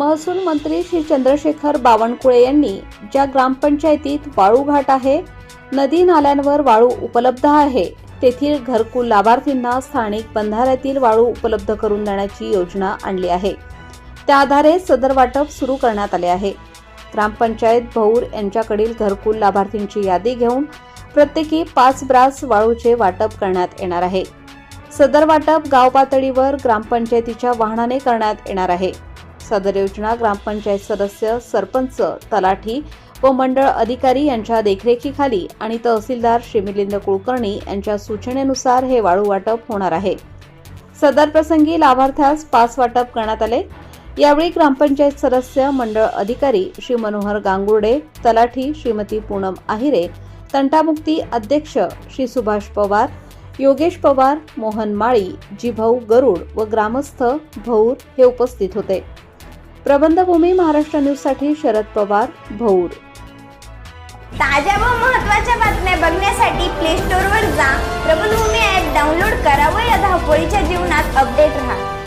महसूल मंत्री श्री चंद्रशेखर बावनकुळे यांनी ज्या ग्रामपंचायतीत वाळू घाट आहे, नदी नाल्यांवर वाळू उपलब्ध आहे, तेथील घरकुल लाभार्थींना स्थानिक बंधाऱ्यातील वाळू उपलब्ध करून देण्याची योजना आणली आहे. त्या आधारे सदर वाटप सुरू करण्यात आले आहे. ग्रामपंचायत भौर यांच्याकडील घरकुल लाभार्थींची यादी घेऊन प्रत्येकी 5 ब्रास वाळूचे वाटप करण्यात येणार आहे. सदर वाटप गाव पातळीवर ग्रामपंचायतीच्या वाहनाने करण्यात येणार आहे. सदर योजना ग्रामपंचायत सदस्य, सरपंच, तलाठी व मंडळ अधिकारी यांच्या देखरेखीखाली आणि तहसीलदार श्री मिलिंद कुलकर्णी यांच्या सूचनेनुसार हे वाळू वाटप होणार आहे. सदर प्रसंगी लाभार्थ्यास 5 वाटप करण्यात आले. यावेळी ग्रामपंचायत सदस्य, मंडळ अधिकारी श्री मनोहर गांगुर्डे, तलाठी श्रीमती पूनम आहिरे, तंटामुक्ती अध्यक्ष श्री सुभाष पवार, योगेश पवार, मोहन माळी, जिभाऊ गरुड व ग्रामस्थ भौर हे उपस्थित होते. प्रबंधभूमी महाराष्ट्र न्यूजसाठी शरद पवार, भौर. ताज्या व महत्त्वाच्या बातम्या बघण्यासाठी प्ले स्टोअरवर जा, प्रबंधभूमी ॲप डाउनलोड करा व या धावपळीच्या जीवनात अपडेट रहा.